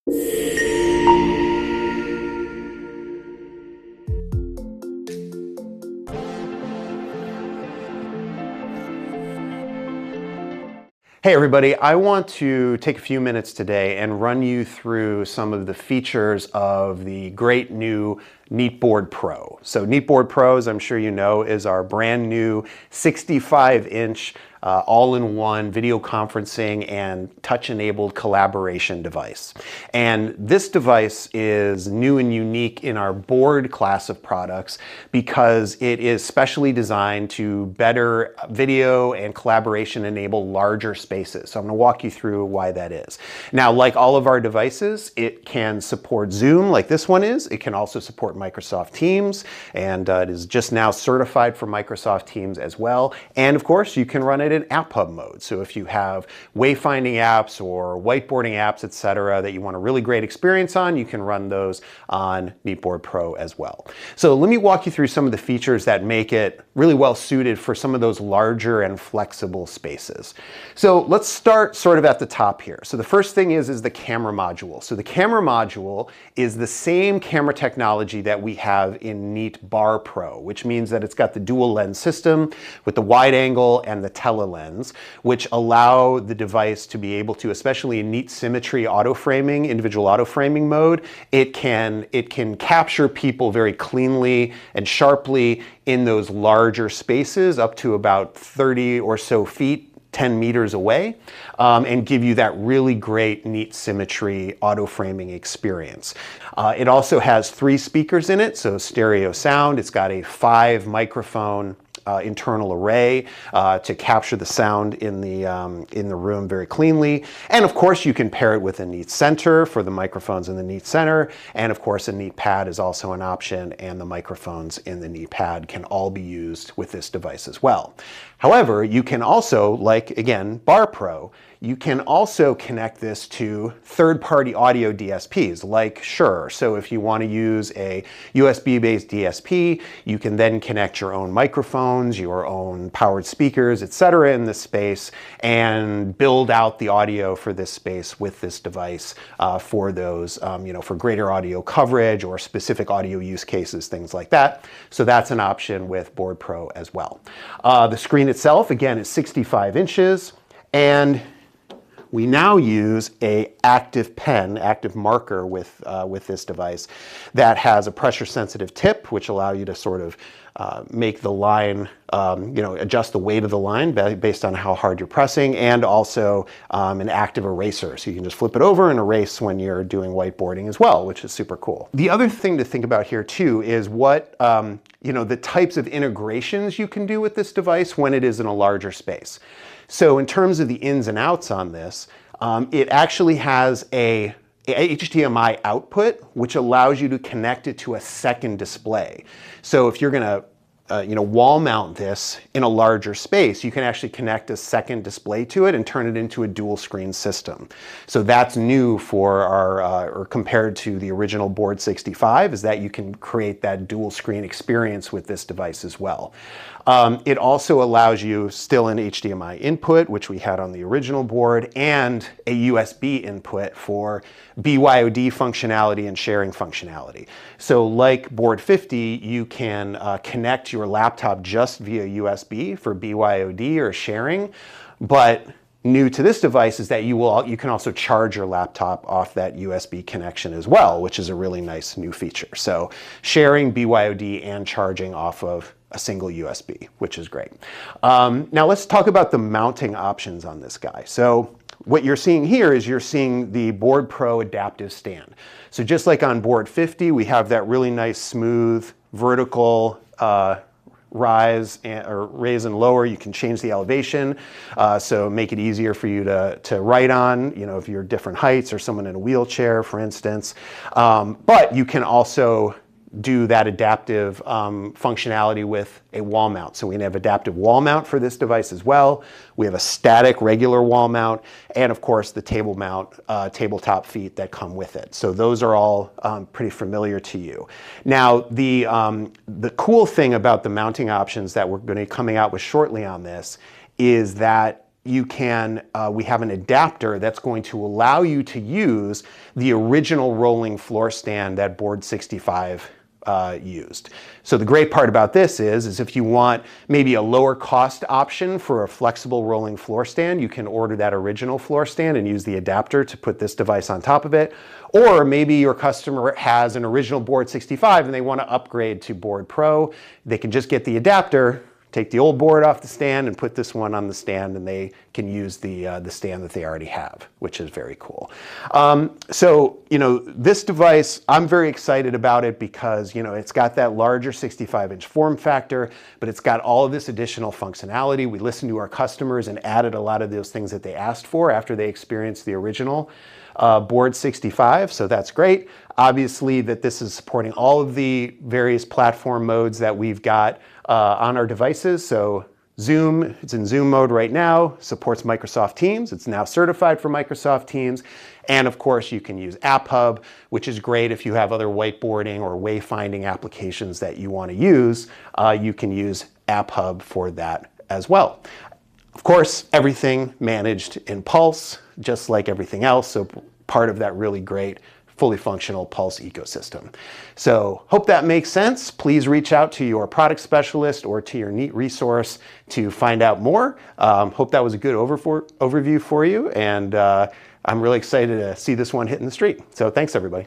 Hey everybody, I want to take a few minutes today and run you through some of the features of the great new NeatBoard Pro. So NeatBoard Pro, as I'm sure you know, is our brand new 65-inch all-in-one video conferencing and touch-enabled collaboration device. And this device is new and unique in our board class of products because it is specially designed to better video and collaboration enable larger spaces. So I'm going to walk you through why that is. Now, like all of our devices, it can support Zoom like this one is. It can also support Microsoft Teams, and it is just now certified for Microsoft Teams as well. And of course, you can run it in App Hub mode. So if you have wayfinding apps or whiteboarding apps, etc., that you want a really great experience on, you can run those on NeatBoard Pro as well. So let me walk you through some of the features that make it really well suited for some of those larger and flexible spaces. So let's start sort of at the top here. So the first thing is the camera module. So the camera module is the same camera technology that we have in NeatBar Pro, which means that it's got the dual lens system with the wide angle and the tele-lens, which allow the device to be able to, especially in Neat Symmetry auto framing, individual auto framing mode, it can capture people very cleanly and sharply in those larger spaces up to about 30 or so feet, 10 meters away, and give you that really great Neat Symmetry auto framing experience. It also has 3 speakers in it, so stereo sound. It's got a 5 microphone internal array to capture the sound in the room very cleanly. And of course, you can pair it with a Neat Center for the microphones in the Neat Center. And of course, a Neat Pad is also an option, and the microphones in the Neat Pad can all be used with this device as well. However, you can also, like again, Bar Pro, you can also connect this to third-party audio DSPs like Shure. So if you want to use a USB-based DSP, you can then connect your own microphones, your own powered speakers, etc. in this space and build out the audio for this space with this device for those, for greater audio coverage or specific audio use cases, things like that. So that's an option with Board Pro as well. The screen itself, again, is 65 inches, and we now use a active pen, active marker with this device that has a pressure sensitive tip, which allow you to sort of make the line, adjust the weight of the line based on how hard you're pressing, and also an active eraser. So you can just flip it over and erase when you're doing whiteboarding as well, which is super cool. The other thing to think about here too is what, the types of integrations you can do with this device when it is in a larger space. So in terms of the ins and outs on this, it actually has a HDMI output, which allows you to connect it to a second display. So if you're going to wall mount this in a larger space, you can actually connect a second display to it and turn it into a dual screen system. So that's new for our, or compared to the original Board 65, is that you can create that dual screen experience with this device as well. It also allows you still an HDMI input, which we had on the original board, and a USB input for BYOD functionality and sharing functionality. So like Board 50, you can connect your laptop just via USB for BYOD or sharing, but new to this device is that you can also charge your laptop off that USB connection as well, which is a really nice new feature. So sharing BYOD and charging off of a single USB, which is great. Now let's talk about the mounting options on this guy. So what you're seeing here is you're seeing the Board Pro adaptive stand. So just like on Board 50, we have that really nice smooth vertical raise and lower. You can change the elevation, so make it easier for you to write on, if you're different heights or someone in a wheelchair, for instance. But you can also do that adaptive functionality with a wall mount. So we have adaptive wall mount for this device as well. We have a static regular wall mount, and of course the table mount, tabletop feet that come with it. So those are all pretty familiar to you. Now the cool thing about the mounting options that we're going to be coming out with shortly on this is that we have an adapter that's going to allow you to use the original rolling floor stand that board 65 used. So the great part about this is if you want maybe a lower cost option for a flexible rolling floor stand, you can order that original floor stand and use the adapter to put this device on top of it. Or maybe your customer has an original board 65 and they want to upgrade to board Pro. They can just get the adapter, take the old board off the stand and put this one on the stand, and they can use the stand that they already have, which is very cool. So, this device, I'm very excited about it because, it's got that larger 65-inch form factor, but it's got all of this additional functionality. We listened to our customers and added a lot of those things that they asked for after they experienced the original board 65, so that's great. Obviously that this is supporting all of the various platform modes that we've got on our devices. So Zoom, it's in Zoom mode right now, supports Microsoft Teams. It's now certified for Microsoft Teams. And of course you can use App Hub, which is great if you have other whiteboarding or wayfinding applications that you want to use. You can use App Hub for that as well. Of course, everything managed in Pulse, just like everything else. So part of that really great fully functional Pulse ecosystem. So hope that makes sense. Please reach out to your product specialist or to your Neat resource to find out more. Hope that was a good overview for you, and I'm really excited to see this one hitting the street. So thanks everybody.